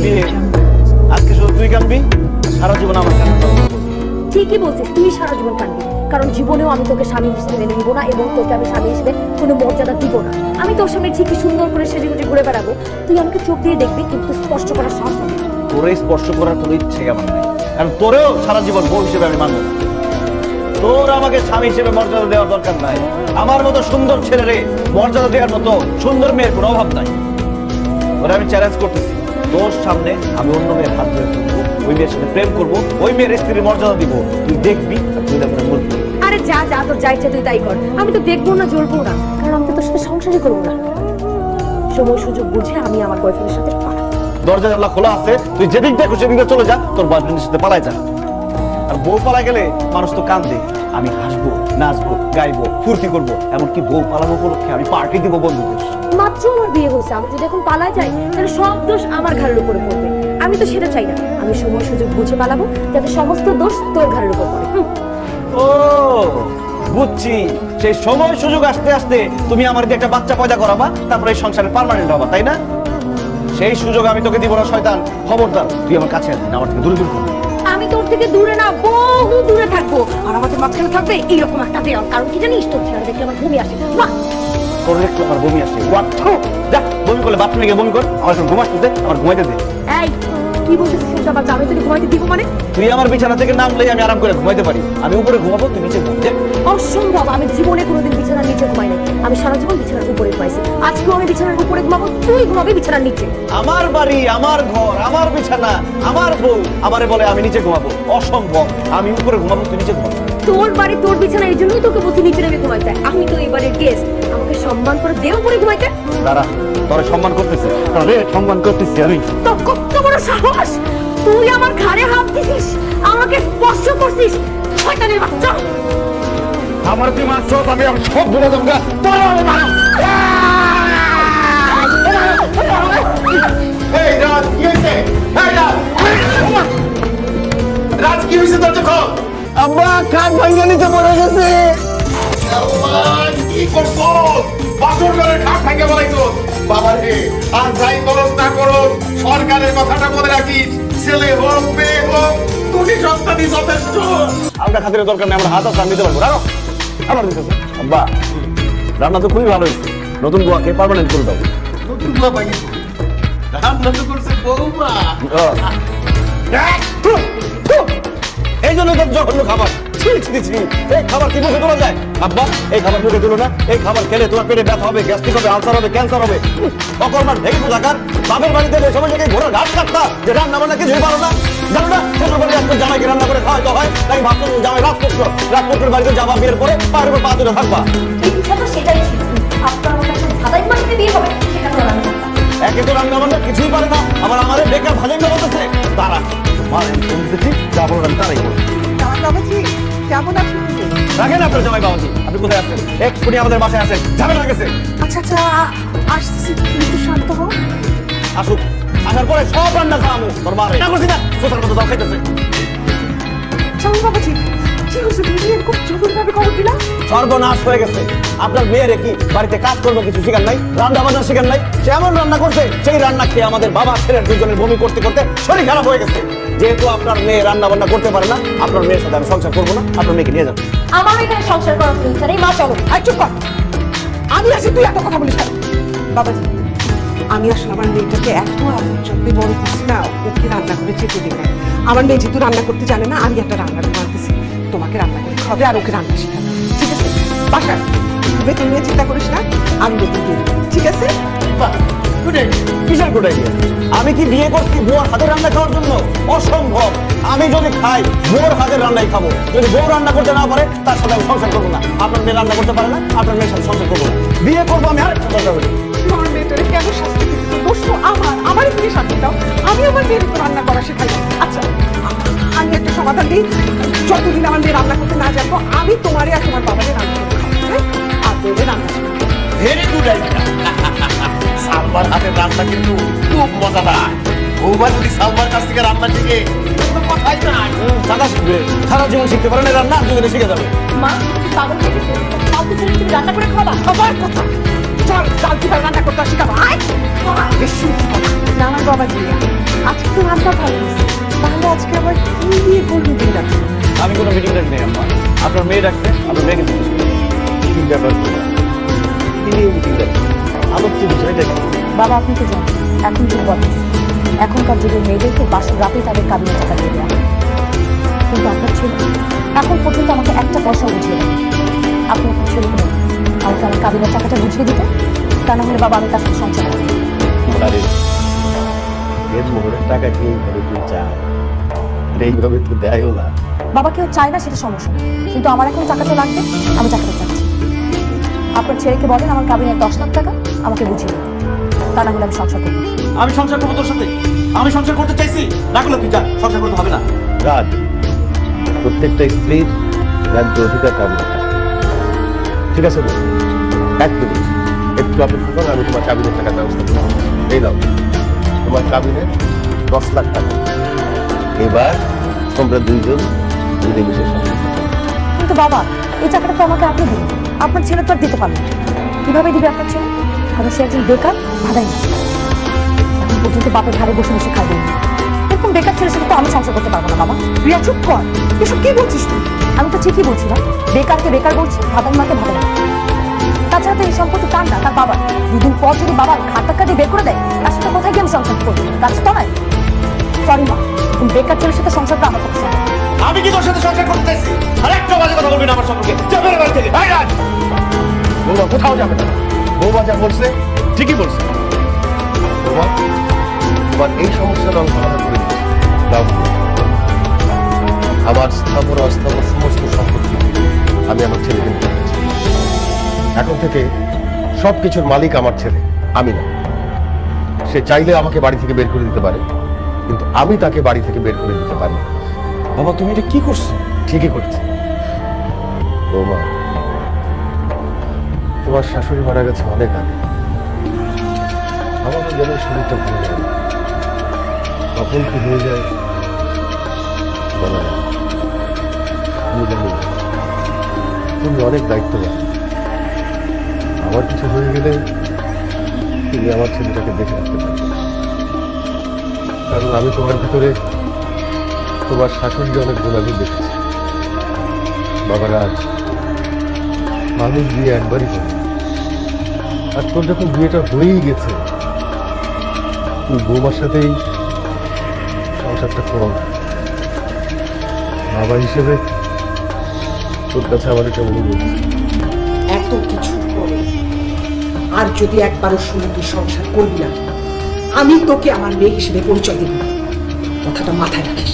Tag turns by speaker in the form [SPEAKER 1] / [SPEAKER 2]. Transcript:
[SPEAKER 1] বিয়ে আজকে শুধু তুই কাঁদবি, সারা জীবন আমার কান্না।
[SPEAKER 2] ঠিকই বলছিস, তুই সারা জীবন কাঁদবি, কারণ জীবনেও আমি তোকে স্বামী হিসেবে মেনে নিব না এবং তোকে আমি স্বামী হিসেবে কোনো মর্যাদা দিব না। আমি তোর সামনে ঠিকই সুন্দর করে সেজেগুজে ঘুরে বেড়াবো, তুই আমাকে চোখ দিয়ে দেখবি কিন্তু স্পষ্ট করার সাহস হবে।
[SPEAKER 1] তোরে স্পর্শ করার কোনো ইচ্ছে আমার নেই, কারণ তোরেও সারা জীবন বউ হিসেবে আমি মানব। তোর আমাকে স্বামী হিসেবে মর্যাদা দেওয়ার দরকার নাই। আমার মতো সুন্দর ছেলেরে মর্যাদা দেওয়ার মতো সুন্দর মেয়ের কোনো অভাব নাই। তোরে আমি চ্যালেঞ্জ করতেছি, তোর সামনে আমি অন্য মেয়ের হাত ধরে তুলবো, ওই মেয়ের সাথে প্রেম করবো, ওই মেয়ের স্ত্রীর মর্যাদা দিব, তুই দেখবি আর তুই দেখবি মরবি।
[SPEAKER 2] আরে যা যা, তোর যা ইচ্ছা তুই তাই কর, আমি তো দেখবো না, জ্বলবো না, কারণ আমি তো তোর সাথে সংসারই করবো না। সময় সুযোগ বুঝে আমি আমার বয়ফ্রেন্ডের সাথে
[SPEAKER 1] দরজা জানলা খোলা আছে, তুই যেদিক দেখো সেদিকে চলে যা, তোর বয়ফ্রেন্ডের সাথে পালাই যা। আর বউ পালা গেলে মানুষ তো কান্দে, আমি হাসবো, নাচবো, গাইবো, ফুর্তি করবো, এমনকি বউ পালানো উপলক্ষে আমি পার্টি দিব বন্ধুদের।
[SPEAKER 2] মাত্র আমার বিয়ে হয়েছে, আমি যদি এখন পালাই যাই তাহলে সব দোষ আমার ঘাড়ের উপরে পড়বে। আমি তো সেটা চাই না, আমি সময় সুযোগ বুঝে পালাবো যাতে সমস্ত দোষ তোর ঘাড়ের উপর পড়ে।
[SPEAKER 1] ও বুঝছি, সেই সময় সুযোগ আসতে আসতে তুমি আমার দিয়ে একটা বাচ্চা পয়দা করাবা, তারপরে এই সংসারে পার্মানেন্ট হবা, তাই না? সেই সুযোগ আমি তোকে দিব না শয়তান। খবরদার, তুই আমার কাছে আসবি না, আমার থেকে দূরে দূরে থাকবি।
[SPEAKER 2] আমি তোর থেকে দূরে না, বহু দূরে থাকবো, আর আমাদের মাঝখানে থাকবে এইরকম একটা দেওয়াল। কারণ কি জানিস, তোর ছেলে দেখলে আমার বমি আসে।
[SPEAKER 1] তোর দেখলে আমার বমি আসে? যা বমি করলে বাথরুমে গিয়ে বমি কর, আমার ঘুম আসতেছে, আমার ঘুমাইতে দে।
[SPEAKER 2] এই কি বলছিস শুনতে পাচ্ছি, আমি তোকে ঘুমাইতে দিব মানে?
[SPEAKER 1] তুই আমার বিছানা থেকে নামলেই আমি আরাম করে ঘুমাইতে পারি, আমি উপরে ঘুমাবো, তুই নিচে ঘুমাবি।
[SPEAKER 2] অসম্ভব, আমি জীবনে কোনোদিন বিছানার নিচে ঘুমাই নাই, আমি সারা জীবন বিছানার উপরে ঘুমাইছি। আজকেও আমি বিছানার উপরে ঘুমাবো, তুই ঘুমাবি বিছানার নিচে।
[SPEAKER 1] আমার বাড়ি, আমার ঘর, আমার বিছানা, আমার বউ আমারে বলে আমি নিচে ঘুমাবো? অসম্ভব, আমি উপরে ঘুমাবো, তুই নিচে ঘুমাবো।
[SPEAKER 2] তোর বাড়ি তোর বিছানা, এই জন্যই তোকে বলছি নিচে নেমে ঘুমাইতে। আমি তো এই বাড়ির গেস্ট, আমাকে সম্মান করে দে উপরে ঘুমাইতে।
[SPEAKER 1] দাঁড়া, তোরে সম্মান করতেছি, তবে সম্মান করতেছি আমি।
[SPEAKER 2] তো কত বড় সাহস, তুই আমার ঘাড়ে হাত দিছিস, আমাকে স্পর্শ করছিস, শয়তানের বাচ্চা।
[SPEAKER 1] আমার তুই মারছো, আমি সব ভুলে যাবো। তোর এই রাজ কি হয়েছে? এই রাজ কি হয়েছে? তোর চোখ আব্বা খাট ভাঙা নিচে পড়ে গেছে। কি করছো? বাসর করে খাট ভাঙা বলাইছো? বাবা রে, আর যাই করস না করস, সরকারের কথাটা মনে রাখিস। ছেলে হোক মেয়ে হোক, দুটি সন্তানই যথেষ্ট। আমরা খাতিরের দরকার নেই, আমরা হাত আর দিতে পারবো। রাখো আবার দিতেছে। আব্বা রান্না তো খুবই ভালো হয়েছে, নতুন বুয়াকে পার্মানেন্ট করে দাও। নতুন বুয়া পাইনি, রান্না তো করছে বৌমা। এই জন্য তো জঘন্য খাবার। এই খাবার কি মুখে তোলা যায়? আব্বা এই খাবার মুখে তুলো না, এই খাবার খেলে তোমার পেটে ব্যথা হবে, গ্যাস্ট্রিক হবে, আলসার হবে, ক্যান্সার হবে। অকর্মার ঢেকে থাকার বাপের বাড়িতে সময় থেকে ঘোড়ার ঘাট কাটতা, যে রান্না বান্না কিছুই পারো না, জানো না? শ্বশুর বাড়ি আজকে জামাইকে রান্না করে খাওয়াইতে হয়, তাই ভাবছো জামাই রাজপুত্রের বাড়িতে যাবা, বিয়ের পরে পায়ের উপর পা তুলে থাকবা।
[SPEAKER 2] সেটাই আপনার ধাঁধাই মাটিতে বিয়ে হবে, সেটা তো রান্না।
[SPEAKER 1] একে তো রান্না বান্না কিছুই পারে না, আবার আমাদের বেকার ভাজেঙ্গা বলতেছে। তারা যাবো তারাই
[SPEAKER 3] কেমন আছেন?
[SPEAKER 1] রাখেন আপনার জামাই বাবাজি, আপনি কোথায় আছেন? এক্ষুনি আমাদের বাসায় আসেন, যাবেন না গেছে।
[SPEAKER 3] আচ্ছা আচ্ছা, আসছি, তুমি একটু শান্ত হও।
[SPEAKER 1] আসুক, আসার পরে সব রান্না খাওয়াবো। তোর মা রান্না করছি না, সোসার মতো দাও খাইতেছে।
[SPEAKER 3] জামাই বাবাজি কি হয়েছে? তুমি এরকম জরুরিভাবে খবর দিলা?
[SPEAKER 1] সর্বনাশ হয়ে গেছে। আপনার মেয়েরে কি বাড়িতে কাজ করবো কিছু শিখার নাই, রান্না বান্না শিখার নাই? সে এমন রান্না করছে, সেই রান্না খেয়ে আমাদের বাবা ছেলের দুজনের বমি করতে করতে শরীর খারাপ হয়ে গেছে। যেহেতু আপনার মেয়ে রান্না বান্না করতে পারে না, আপনার মেয়ের সাথে আমি সংসার করবো না, আপনার মেয়েকে নিয়ে যান।
[SPEAKER 2] আমার এখানে সংসার করার ইচ্ছা নেই, মা চলো।
[SPEAKER 3] আর চুপ কর, আমি আসি, তুই এত কথা বলিস। বাবাজি আমি আসলে আমার মেয়েটাকে এত আদর যত্নে বড় করছি না, ওকে রান্না করে চেপে দিই না। আমার মেয়ে যেহেতু রান্না করতে জানে না, আমি একটা রান্নার বানাতেছি, তোমাকে রান্না করে খাবে আর ওকে রান্না শেখাবে, ঠিক আছে? বাসায় বেতন নিয়ে চিন্তা করিস না, আমি বেতন দিয়ে দেবো, ঠিক আছে?
[SPEAKER 1] কিসের গুড আইডিয়া? আমি কি বিয়ে করছি বউর হাতের রান্না খাওয়ার জন্য? অসম্ভব। আমি যদি খাই বউর হাতের রান্নাই খাবো। যদি বউ রান্না করতে না পারে, তার সাথে আমি সংসার করবো না। আপনার মেয়ে রান্না করতে পারে না, আপনার মেয়ের সাথে সংসার করবো না। বিয়ে করবো আমি আরেকটা দরকার হলে।
[SPEAKER 3] আমার মেয়েটারে কেন শাস্তি দিতে বসতো? আমারই তুমি শাস্তি দাও, আমি আমার মেয়ের রান্না করা শেখাই। আচ্ছা আমি একটা সমাধান দিই, যতদিন আমার মেয়ে রান্না করতে না যাবো, আমি তোমারে আর তোমার বাবারে রান্না করতে খাবো, আর তোদের রান্না।
[SPEAKER 1] Very good idea. সালমার হাতের রান্না কিন্তু খুব মজাদার। বৌমা যদি সালমার কাছ থেকে রান্না শিখে, কথাই নাই, সাদা শিখবে। সারা জীবন শিখতে পারে না রান্না, দুজনে শিখে যাবে।
[SPEAKER 2] মা পাগল হয়ে গেছে, তুমি রান্না করে খাওয়া।
[SPEAKER 3] আবার কথা, চল কাল কি রান্না করতে শিখাবো। বেশি কথা না। বাবাজি, আজকে তো রান্না ভালো হয়েছে, তাহলে আজকে আবার কি দিয়ে কোন মিটিং আছে?
[SPEAKER 4] আমি কোনো মিটিং ডাকি নেই আম্মা, আপনার মেয়ে ডাকছে, আপনার মেয়েকে কি ব্যাপার মিটিং ডাকছে আমার তো বিষয়টা কি?
[SPEAKER 2] বাবা আপনি তো জানেন এখন যুগ বদলেছে, এখনকার যুগের মেয়েদেরকে বাসর রাতে তাদের কাবিনের টাকা দিয়ে দেওয়া হয়। কিন্তু আপনার ছেলে এখন পর্যন্ত আমাকে একটা পয়সা বুঝিয়ে দেন। আপনি আপনার ছেলেকে বলুন আমাকে আমার কাবিনের টাকাটা বুঝিয়ে দিতে, তা না হলে বাবা আমি তার সাথে সংসার করব।
[SPEAKER 4] আরে এর মোহরের টাকা কি এইভাবে তুই চায়? এইভাবে তো দেয়ও না।
[SPEAKER 2] বাবা কেউ চায় না সেটা সমস্যা না, কিন্তু আমার এখন টাকাটা লাগবে, আমি টাকাটা চাচ্ছি। আপনার ছেলেকে বলেন আমার কাবিনের 10 লাখ টাকা আমাকে বুঝিয়ে দিন, তা না হলে আমি সংসার করবো।
[SPEAKER 5] আমি সংসার করবো তোর সাথে? আমি সংসার করতে চাইছি, না করলে তুই যা, সংসার করতে হবে না।
[SPEAKER 4] রাজ, প্রত্যেকটা স্ত্রীর ন্যায্য অধিকার কাবিনের টাকা। ঠিক আছে, এক মিনিট একটু অপেক্ষা করো, আমি তোমার কাবিনের টাকার ব্যবস্থা করবো। এই নাও তোমার কাবিনের 10 লাখ টাকা। এবার তোমরা দুইজন মিলেমিশে সংসার করো।
[SPEAKER 2] কিন্তু বাবা এই টাকাটা তো আমাকে আপনি দিন, আপনার ছেলে তো আর দিতে পারবেন না। কিভাবে দিবে আপনার ছেলে? কারণ সে একজন বেকার ভাড়াই না, এখন পর্যন্ত বাপের ঘরে বসে বসে খাইবেন। এরকম বেকার ছেলের সাথে তো আমি সংসার করতে পারবো না বাবা।
[SPEAKER 3] রিয়া চুপ কর, এসব কি বলছিস তুই?
[SPEAKER 2] আমি তো ঠিকই বলছি না, বেকারকে বেকার বলছি, ভাতার মাকে ভাতার মা। তাছাড়া তো এই সম্পত্তি তার না, তার বাবার। দুদিন পর যদি বাবার ঘাট টাকা দিয়ে বের করে দেয়, তার সাথে কোথায় গিয়ে আমি সংসার করবো? কাছে তো নয়। সরি মা, বেকার ছেলের সাথে সংসারটা আমার পক্ষে সম্ভব না।
[SPEAKER 5] আমি কি তোর সাথে সংসার করতে চাইছি? আর একটা বাজে কথা বলবি না আমার সম্পর্কে। যাবে না বাড়ি থেকে। এই রাজ,
[SPEAKER 4] বৌমা কোথাও যাবে না। বৌমা যা বলছে ঠিকই বলছে। বৌমা তোমার এই সমস্যার আমি সমাধান করে দিচ্ছি। দাও, আমার স্থাবর অস্থাবর সমস্ত সম্পত্তি আমি আমার ছেলেকে দিতে চাচ্ছি। এখন থেকে সবকিছুর মালিক আমার ছেলে, আমি না। সে চাইলে আমাকে বাড়ি থেকে বের করে দিতে পারে, কিন্তু আমি তাকে বাড়ি থেকে বের করে দিতে পারি না।
[SPEAKER 5] বাবা তুমি এটা কি করছো?
[SPEAKER 4] ঠিকই করেছে। বৌমা, তোমার শাশুড়ি মারা গেছে অনেক আগে। আমারও যেন শরীরটা ভালো লাগে না। কখন কি হয়ে যায় বলা যায় না। আমি জানি তুমি অনেক দায়িত্ববান। আমার কিছু হয়ে গেলে তুমি আমার ছেলেটাকে দেখে রাখতে পারবে, কারণ আমি তোমার ভিতরে তোমার শাশুড়ির অনেক গুণাগুণ দেখেছি। বাবা রাজ, মানুষ বিয়ে একবারই করে, আর তোর যখন বিয়েটা হয়েই গেছে, তুই বৌমার সাথেই সংসারটা করো। বাবা হিসেবে তোর কাছে আমার এটা অনুরোধ।
[SPEAKER 3] এত কিছু করে আর যদি একবারও শুনে তুই সংসার করবি না, আমি তোকে আমার মেয়ে হিসেবে পরিচয় দেব। কথাটা মাথায় রাখিস।